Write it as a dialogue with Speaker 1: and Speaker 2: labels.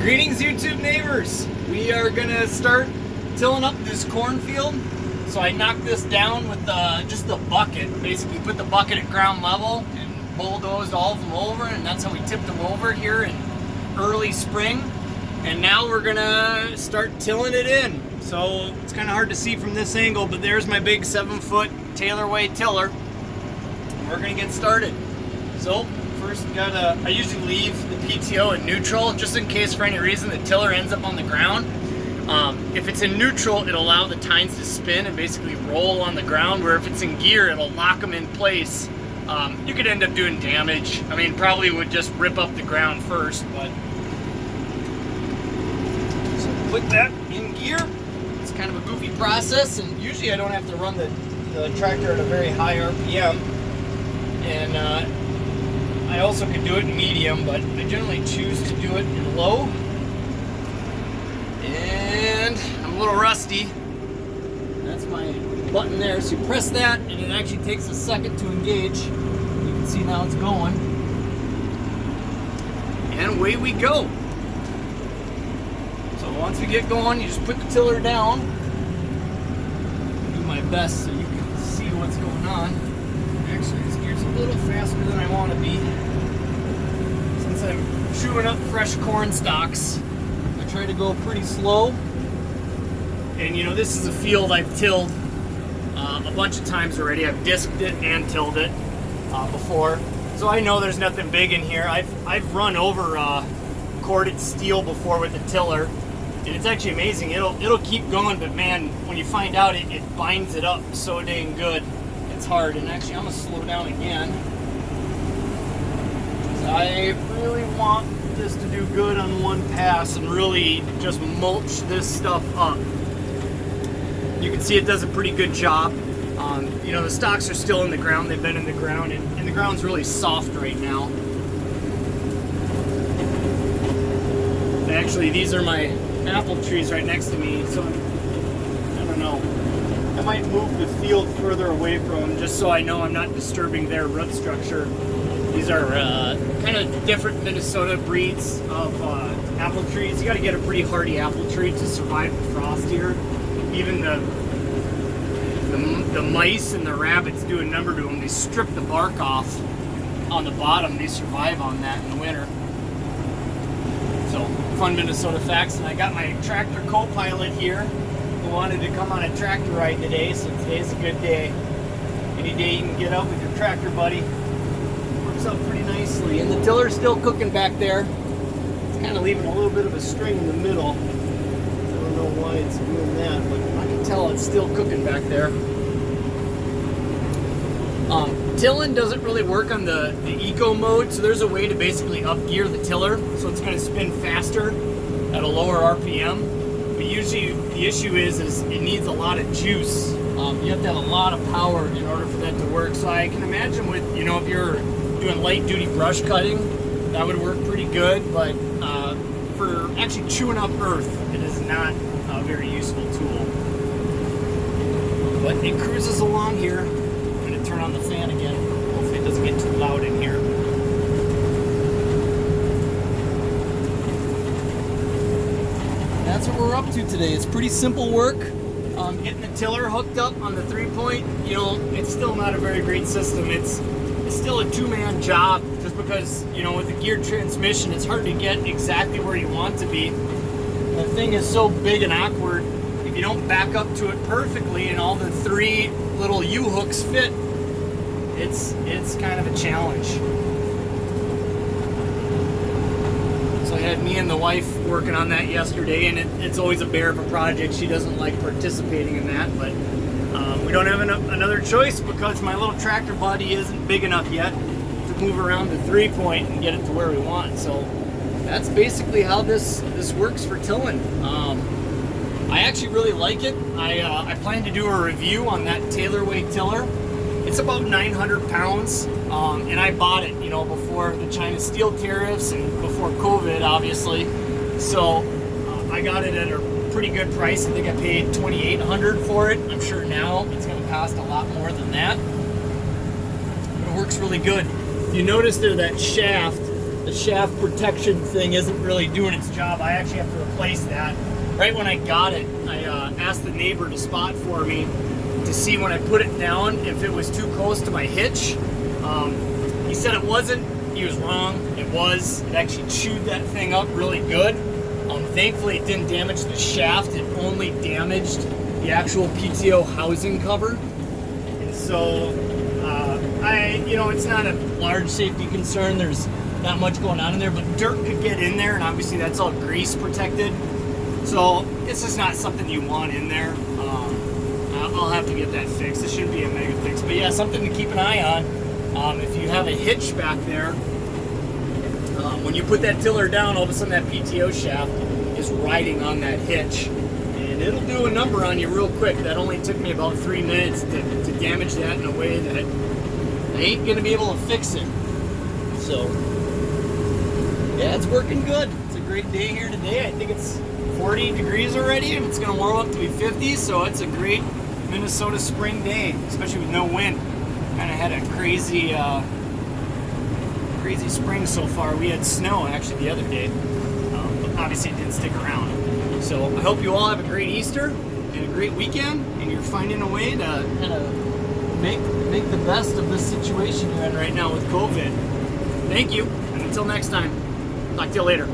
Speaker 1: Greetings, YouTube neighbors. We are gonna start tilling up this cornfield. So I knocked this down with just the bucket. Basically put the bucket at ground level and bulldozed all of them over, and that's how we tipped them over here in early spring. And now we're gonna start tilling it in. So it's kind of hard to see from this angle, but there's my big 7-foot Taylor-Way tiller. We're gonna get started. So first, I usually leave the PTO in neutral just in case for any reason the tiller ends up on the ground. If it's in neutral, it'll allow the tines to spin and basically roll on the ground, where if it's in gear, it'll lock them in place. You could end up doing damage. I mean, probably would just rip up the ground first, but so put that in gear. It's kind of a goofy process, and usually I don't have to run the tractor at a very high RPM. And I also could do it in medium, but I generally choose to do it in low. And I'm a little rusty. That's my button there. So you press that, and it actually takes a second to engage. You can see now it's going. And away we go. So once we get going, you just put the tiller down. Do my best so you can see what's going on. Actually, this gear's a little faster than I want to be. Since I'm chewing up fresh corn stalks, I try to go pretty slow. And you know, this is a field I've tilled a bunch of times already. I've disked it and tilled it before, so I know there's nothing big in here. I've run over corded steel before with the tiller, and it's actually amazing. It'll keep going, but man, when you find out, it binds it up so dang good. It's hard. And actually, I'm gonna slow down again. I really want this to do good on one pass and really just mulch this stuff up. You can see it does a pretty good job. You know, the stalks are still in the ground. They've been in the ground, and the ground's really soft right now. Actually, these are my apple trees right next to me, so I don't know. I might move the field further away from them just so I know I'm not disturbing their root structure. These are kind of different Minnesota breeds of apple trees. You got to get a pretty hardy apple tree to survive the frost here. Even the mice and the rabbits do a number to them. They strip the bark off on the bottom. They survive on that in the winter. So, fun Minnesota facts. And I got my tractor co-pilot here who wanted to come on a tractor ride today, so today's a good day. Any day you can get out with your tractor buddy. Works out pretty nicely. And the tiller's still cooking back there. It's kind of leaving a little bit of a string in the middle. I don't know why it's doing that, but I can tell it's still cooking back there. Tilling doesn't really work on the eco mode, so there's a way to basically up gear the tiller so it's going to spin faster at a lower RPM. But usually the issue is it needs a lot of juice. You have to have a lot of power in order for that to work. So I can imagine with, you know, if you're doing light duty brush cutting, that would work pretty good, but for actually chewing up earth, it is not a very useful tool. But it cruises along here. I'm going to turn on the fan again. Hopefully it doesn't get too loud in here. That's what we're up to today. It's pretty simple work. Getting the tiller hooked up on the 3-point, you know, it's still not a very great system. It's still a two-man job, just because, you know, with the geared transmission, it's hard to get exactly where you want to be. The thing is so big and awkward. If you don't back up to it perfectly and all the 3 little U-hooks fit, it's kind of a challenge. So I had me and the wife working on that yesterday, and it's always a bear of a project. She doesn't like participating in that, but we don't have another choice because my little tractor body isn't big enough yet to move around the 3-point and get it to where we want. So that's basically how this works for tilling. I actually really like it. I plan to do a review on that Taylor-Way tiller. It's about 900 pounds, and I bought it, you know, before the China steel tariffs and before COVID, obviously. So I got it at a pretty good price. I think I paid $2,800 for it. I'm sure now it's going to cost a lot more than that. But it works really good. You notice there that shaft the shaft protection thing isn't really doing its job. I actually have to replace that. Right when I got it, I asked the neighbor to spot for me to see when I put it down if it was too close to my hitch. He said it wasn't. He was wrong. It was. It actually chewed that thing up really good. Thankfully, it didn't damage the shaft. It only damaged the actual PTO housing cover. And so, it's not a large safety concern. There's not much going on in there, but dirt could get in there, and obviously that's all grease protected. So it's just not something you want in there. I'll have to get that fixed. It shouldn't be a mega fix, but yeah, something to keep an eye on. If you have a hitch back there, when you put that tiller down, all of a sudden that PTO shaft is riding on that hitch, and it'll do a number on you real quick. That only took me about 3 minutes to damage that in a way that I ain't gonna be able to fix it. So yeah, it's working good. It's a great day here today. I think it's 40 degrees already, and it's gonna warm up to be 50, so it's a great Minnesota spring day, especially with no wind. Kind of had a crazy spring so far. We had snow actually the other day, but obviously it didn't stick around. So I hope you all have a great Easter and a great weekend, and you're finding a way to kind of make the best of this situation you're in right now with COVID. Thank you, and until next time, talk to you later.